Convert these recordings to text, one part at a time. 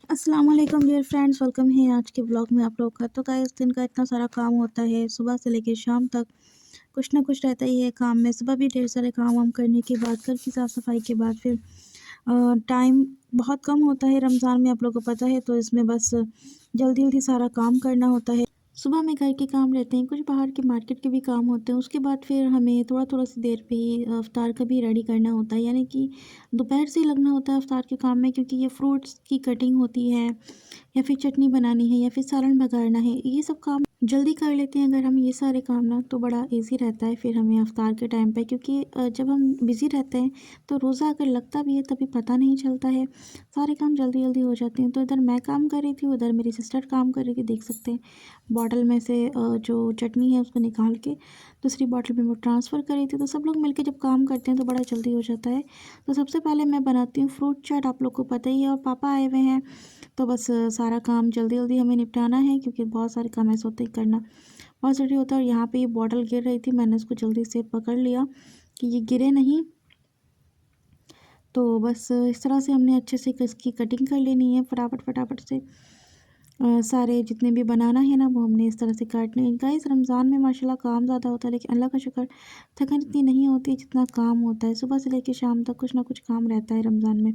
अस्सलाम वालेकुम dear friends, welcome है आज के ब्लॉग में आप लोग का। तो गाइस दिन का इतना सारा काम होता है, सुबह से लेके शाम तक कुछ ना कुछ रहता ही है काम में। सुबह भी ढेर सारे काम वाम करने के बाद, घर की साफ़ सफाई के बाद फिर टाइम बहुत कम होता है रमज़ान में, आप लोगों को पता है। तो इसमें बस जल्दी जल्दी सारा काम करना होता है। सुबह में घर के काम रहते हैं, कुछ बाहर के मार्केट के भी काम होते हैं। उसके बाद फिर हमें थोड़ा थोड़ा सी देर पे ही इफ्तार का भी रेडी करना होता है, यानी कि दोपहर से ही लगना होता है इफ्तार के काम में, क्योंकि ये फ्रूट्स की कटिंग होती है या फिर चटनी बनानी है या फिर सालन बघाड़ना है। ये सब काम जल्दी कर लेते हैं अगर हम ये सारे काम ना, तो बड़ा इजी रहता है फिर हमें इफ्तार के टाइम पे। क्योंकि जब हम बिज़ी रहते हैं तो रोज़ा अगर लगता भी है तभी पता नहीं चलता है, सारे काम जल्दी जल्दी हो जाते हैं। तो इधर मैं काम कर रही थी, उधर मेरी सिस्टर काम कर रही थी। देख सकते हैं बॉटल में से जो चटनी है उसको निकाल के दूसरी बॉटल में वो ट्रांसफ़र कर रही थी। तो सब लोग मिलके जब काम करते हैं तो बड़ा जल्दी हो जाता है। तो सबसे पहले मैं बनाती हूँ फ्रूट चाट, आप लोग को पता ही है। और पापा आए हुए हैं तो बस सारा काम जल्दी जल्दी हमें निपटाना है, क्योंकि बहुत सारे काम ऐसे होते हैं करना बहुत ज़रूरी होता है। और यहाँ पे ये बॉटल गिर रही थी, मैंने उसको जल्दी से पकड़ लिया कि ये गिरे नहीं। तो बस इस तरह से हमने अच्छे से इसकी कटिंग कर लेनी है फटाफट फटाफट से। सारे जितने भी बनाना है ना वो हमने इस तरह से काटने हैं। गाइस रमज़ान में माशाल्लाह काम ज़्यादा होता है, लेकिन अल्लाह का शुक्र थकान इतनी नहीं होती है जितना काम होता है। सुबह से लेकर शाम तक कुछ ना कुछ काम रहता है रमज़ान में।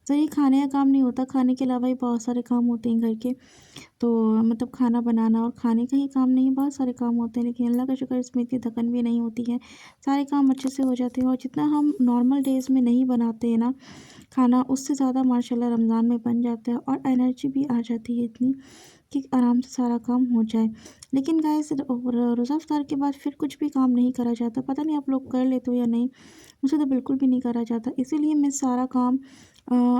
तो ये खाने का काम नहीं होता, खाने के अलावा ही बहुत सारे काम होते हैं घर के। तो मतलब खाना बनाना और खाने का ही काम नहीं, बहुत सारे काम होते हैं, लेकिन अल्लाह का शुक्र इसमें इतनी थकन भी नहीं होती है। सारे काम अच्छे से हो जाते हैं और जितना हम नॉर्मल डेज़ में नहीं बनाते हैं ना खाना, उससे ज़्यादा माशाल्लाह रमज़ान में बन जाता है और एनर्जी भी आ जाती है इतनी कि आराम से सारा काम हो जाए। लेकिन गाइस रोज़ा इफ्तार के बाद फिर कुछ भी काम नहीं करा जाता। पता नहीं आप लोग कर लेते हो या नहीं, मुझे तो बिल्कुल भी नहीं करा जाता। इसीलिए मैं सारा काम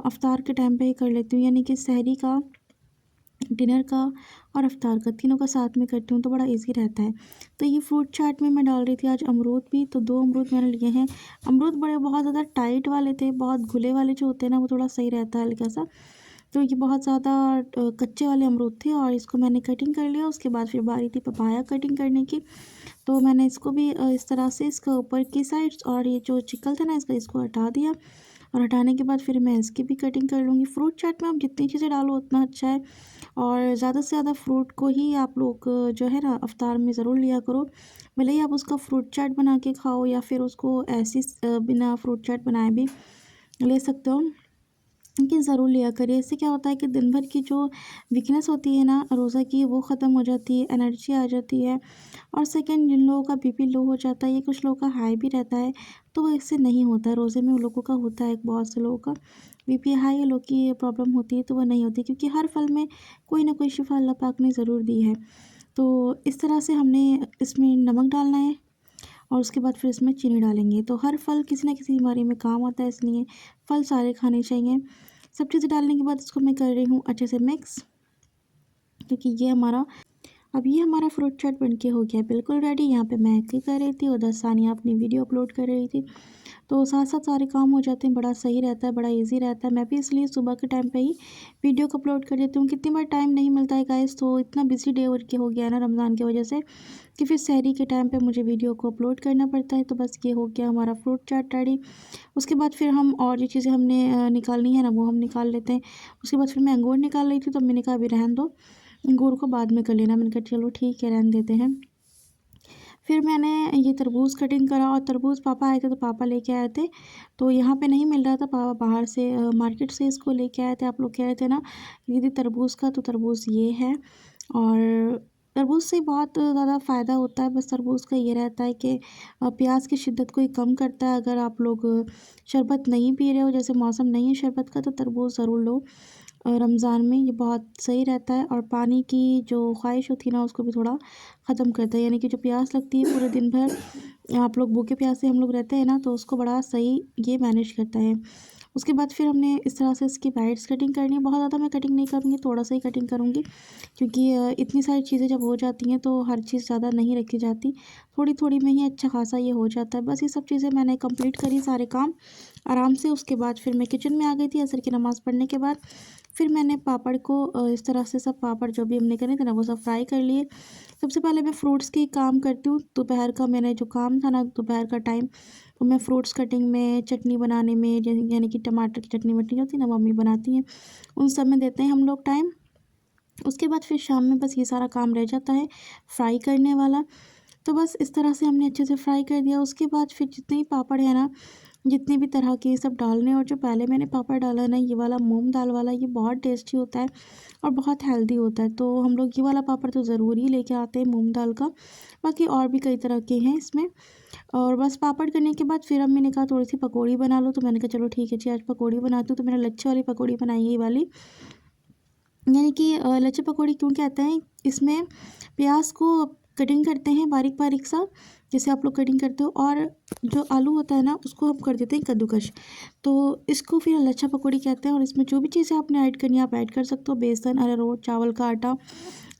इफ्तार के टाइम पे ही कर लेती हूँ, यानी कि सहरी का, डिनर का और इफ्तार का तीनों का साथ में करती हूँ, तो बड़ा ईज़ी रहता है। तो ये फ्रूट चाट में मैं डाल रही थी आज अमरूद भी, तो 2 अमरूद मैंने लिए हैं। अमरूद बड़े बहुत ज़्यादा टाइट वाले थे, बहुत घुले वाले जो होते हैं ना वो थोड़ा सही रहता है हल्का-सा। तो ये बहुत ज़्यादा कच्चे वाले अमरूद थे और इसको मैंने कटिंग कर लिया। उसके बाद फिर बारी थी पपाया कटिंग करने की, तो मैंने इसको भी इस तरह से इसका ऊपर की साइड्स और ये जो छिकल था ना इसका, इसको हटा दिया। और हटाने के बाद फिर मैं इसकी भी कटिंग कर लूँगी। फ्रूट चाट में आप जितनी चीज़ें डालो उतना अच्छा है। और ज़्यादा से ज़्यादा फ्रूट को ही आप लोग जो है ना इफ्तार में ज़रूर लिया करो। भले ही आप उसका फ्रूट चाट बना के खाओ या फिर उसको ऐसे बिना फ्रूट चाट बनाए भी ले सकते हो, लेकिन ज़रूर लिया करिए। इससे क्या होता है कि दिन भर की जो वीकनेस होती है ना रोज़ा की, वो ख़त्म हो जाती है, एनर्जी आ जाती है। और सेकंड, जिन लोगों का बीपी लो हो जाता है या कुछ लोगों का हाई भी रहता है, तो वो इससे नहीं होता है। रोज़े में उन लोगों का होता है, बहुत से लोगों का बीपी हाई या लो की प्रॉब्लम होती है, तो वो नहीं होती, क्योंकि हर फल में कोई ना कोई शिफा अल्लाह पाक ने ज़रूर दी है। तो इस तरह से हमने इसमें नमक डालना है और उसके बाद फिर इसमें चीनी डालेंगे। तो हर फल किसी न किसी बीमारी में काम आता है, इसलिए फल सारे खाने चाहिए। सब चीज़ें डालने के बाद इसको मैं कर रही हूँ अच्छे से मिक्स, क्योंकि ये हमारा फ्रूट चाट बनके हो गया बिल्कुल रेडी। यहाँ पे मैं एक्टिंग कर रही थी, उधर सानिया अपनी वीडियो अपलोड कर रही थी। तो साथ साथ सारे काम हो जाते हैं, बड़ा सही रहता है, बड़ा इजी रहता है। मैं भी इसलिए सुबह के टाइम पे ही वीडियो को अपलोड कर देती हूँ। कितनी बार टाइम नहीं मिलता है गाइस, तो इतना बिजी डे और के हो गया है ना रमज़ान की वजह से, कि फिर सहरी के टाइम पे मुझे वीडियो को अपलोड करना पड़ता है। तो बस ये हो गया हमारा फ्रूट चाट रेडी। उसके बाद फिर हम और जो चीज़ें हमने निकालनी है ना वो हम निकाल लेते हैं। उसके बाद फिर मैं अंगूर निकाल रही थी, तो मैंने कहा अभी रहने दो, अंगूर को बाद में कर लेना। मैंने कहा चलो ठीक है, रहने देते हैं। फिर मैंने ये तरबूज़ कटिंग करा और तरबूज़ पापा आए थे तो पापा लेके आए थे। तो यहाँ पे नहीं मिल रहा था, पापा बाहर से मार्केट से इसको लेके आए थे। आप लोग कह रहे थे ना दीदी तरबूज़ का, तो तरबूज़ ये है। और तरबूज़ से बहुत ज़्यादा फ़ायदा होता है। बस तरबूज़ का ये रहता है कि प्यास की शिद्दत को ये कम करता है। अगर आप लोग शरबत नहीं पी रहे हो, जैसे मौसम नहीं है शरबत का, तो तरबूज़ ज़रूर लो। रमज़ान में ये बहुत सही रहता है और पानी की जो ख्वाहिश होती है ना उसको भी थोड़ा ख़त्म करता है, यानी कि जो प्यास लगती है पूरे दिन भर आप लोग भूखे प्यासे हम लोग रहते हैं ना, तो उसको बड़ा सही ये मैनेज करता है। उसके बाद फिर हमने इस तरह से इसकी वाइड्स कटिंग करनी है। बहुत ज़्यादा मैं कटिंग नहीं करूँगी, थोड़ा सा ही कटिंग करूँगी, क्योंकि इतनी सारी चीज़ें जब हो जाती हैं तो हर चीज़ ज़्यादा नहीं रखी जाती। थोड़ी थोड़ी में ही अच्छा खासा ये हो जाता है। बस ये सब चीज़ें मैंने कंप्लीट करी, सारे काम आराम से। उसके बाद फिर मैं किचन में आ गई थी असर की नमाज़ पढ़ने के बाद। फिर मैंने पापड़ को इस तरह से सब पापड़ जो भी हमने करे थे ना वो सब फ्राई कर लिए। सबसे पहले मैं फ्रूट्स की काम करती हूँ। दोपहर का मैंने जो काम था ना, दोपहर का टाइम, तो मैं फ्रूट्स कटिंग में, चटनी बनाने में, यानी कि टमाटर की चटनी वटनी होती है ना, मम्मी बनाती हैं, उन सब में देते हैं हम लोग टाइम। उसके बाद फिर शाम में बस ये सारा काम रह जाता है फ्राई करने वाला। तो बस इस तरह से हमने अच्छे से फ्राई कर दिया। उसके बाद फिर जितने भी पापड़ है ना, जितने भी तरह के सब डालने, और जो पहले मैंने पापड़ डाला ना, ये वाला मूंग दाल वाला, ये बहुत टेस्टी होता है और बहुत हेल्दी होता है। तो हम लोग ये वाला पापड़ तो ज़रूर ही लेके आते हैं मूंग दाल का। बाकी और भी कई तरह के हैं इसमें। और बस पापड़ करने के बाद फिर अम्मी ने कहा थोड़ी सी पकौड़ी बना लो, तो मैंने कहा चलो ठीक है जी, आज पकौड़ी बनाती हूँ। तो मैंने लच्छे वाली पकौड़ी बनाई है, ये वाली, यानी कि लच्छे पकौड़ी क्यों कहते हैं, इसमें प्याज को कटिंग करते हैं बारीक बारीक सा, जैसे आप लोग कटिंग करते हो, और जो आलू होता है ना उसको हम कर देते हैं कद्दूकश। तो इसको फिर लच्छा पकौड़ी कहते हैं। और इसमें जो भी चीज़ें आपने ऐड करनी है आप ऐड कर सकते हो। बेसन, अरारोट, चावल का आटा,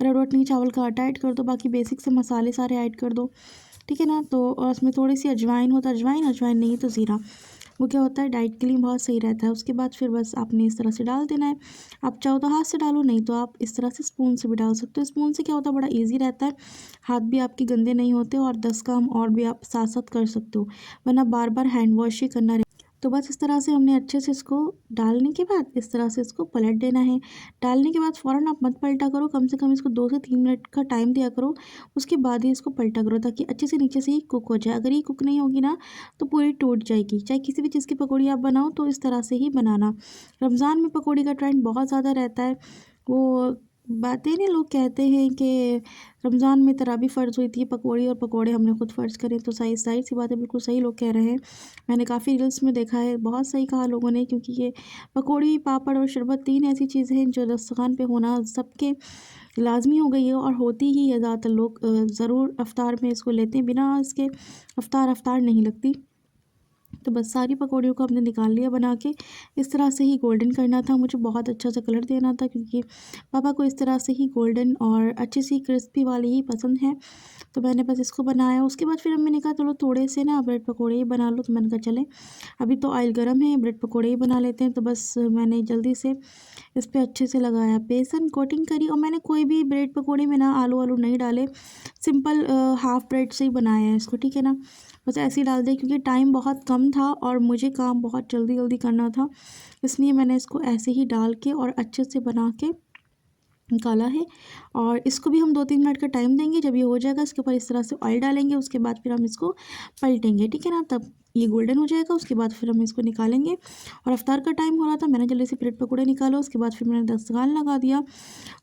अरारोट नहीं चावल का आटा ऐड कर दो, बाकी बेसिक से मसाले सारे ऐड कर दो, ठीक है ना। तो और उसमें थोड़ी सी अजवाइन होता है, अजवाइन नहीं तो ज़ीरा, वो क्या होता है डाइट के लिए बहुत सही रहता है। उसके बाद फिर बस आपने इस तरह से डाल देना है। आप चाहो तो हाथ से डालो, नहीं तो आप इस तरह से स्पून से भी डाल सकते हो। स्पून से क्या होता है, बड़ा इजी रहता है, हाथ भी आपके गंदे नहीं होते, और 10 काम और भी आप साथ साथ कर सकते हो, वरना बार बार हैंड वॉश ही करना। तो बस इस तरह से हमने अच्छे से इसको डालने के बाद इस तरह से इसको पलट देना है। डालने के बाद फ़ौरन आप मत पलटा करो, कम से कम इसको 2 से 3 मिनट का टाइम दिया करो। उसके बाद ही इसको पलटा करो, ताकि अच्छे से नीचे से ही कुक हो जाए। अगर ये कुक नहीं होगी ना तो पूरी टूट जाएगी। चाहे किसी भी चीज़ की पकौड़ी आप बनाओ तो इस तरह से ही बनाना। रमज़ान में पकौड़ी का ट्रेंड बहुत ज़्यादा रहता है। वो बातें नहीं, लोग कहते हैं कि रमज़ान में तराबी फ़र्ज़ हुई थी, पकौड़ी और पकौड़े हमने खुद फ़र्ज़ करे। तो सही ज़ाहिर सी बात है, बिल्कुल सही लोग कह रहे हैं। मैंने काफ़ी रील्स में देखा है, बहुत सही कहा लोगों ने, क्योंकि ये पकौड़ी, पापड़ और शरबत 3 ऐसी चीज़ें हैं जो दस्तरख़्वान पे होना सबके लाज़मी हो गई है, और होती ही है। ज़्यादातर लोग ज़रूर इफ्तार में इसको लेते हैं, बिना इसके इफ्तार नहीं लगती। तो बस सारी पकौड़ियों को हमने निकाल लिया बना के। इस तरह से ही गोल्डन करना था, मुझे बहुत अच्छा सा कलर देना था, क्योंकि पापा को इस तरह से ही गोल्डन और अच्छी सी क्रिस्पी वाली ही पसंद है। तो मैंने बस इसको बनाया। उसके बाद फिर अम्मी ने कहा चलो थोड़े से ना ब्रेड पकौड़े ही बना लो। तो मैंने कहा चलें, अभी तो ऑयल गर्म है, ब्रेड पकौड़े ही बना लेते हैं। तो बस मैंने जल्दी से इस पे अच्छे से लगाया, बेसन कोटिंग करी। और मैंने कोई भी ब्रेड पकौड़े में ना आलू वालू नहीं डाले, सिंपल हाफ़ ब्रेड से ही बनाया है इसको, ठीक है ना। बस ऐसे ही डाल दिया, क्योंकि टाइम बहुत कम था और मुझे काम बहुत जल्दी जल्दी करना था, इसलिए मैंने इसको ऐसे ही डाल के और अच्छे से बना के निकाला है। और इसको भी हम 2-3 मिनट का टाइम देंगे। जब ये हो जाएगा इसके ऊपर इस तरह से ऑयल डालेंगे, उसके बाद फिर हम इसको पलटेंगे, ठीक है ना। तब ये गोल्डन हो जाएगा, उसके बाद फिर हम इसको निकालेंगे। और इफ्तार का टाइम हो रहा था, मैंने जल्दी से ब्रेड पकौड़े निकाला। उसके बाद फिर मैंने दस्तरख़्वान लगा दिया,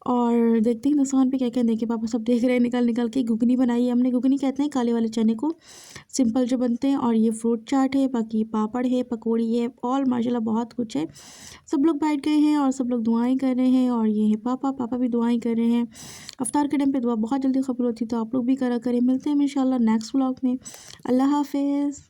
और देखते हैं दस्तरख़्वान पे क्या क्या। देखिए पापा सब देख रहे हैं, निकाल निकाल के घुगनी बनाई है हमने। घुगनी कहते हैं काले वाले चने को, सिंपल जो बनते हैं। और ये फ्रूट चाट है, बाकी पापड़ है, पकौड़ी है, और माशाल्लाह बहुत कुछ है। सब लोग बैठ गए हैं और सब लोग दुआएं कर रहे हैं। और ये है पापा भी दुआएं कर रहे हैं। इफ्तार के टाइम पे दुआ बहुत जल्दी कबूल होती है, तो आप लोग भी करा करें। मिलते हैं इंशाल्लाह नेक्स्ट व्लॉग में। अल्लाह हाफिज़।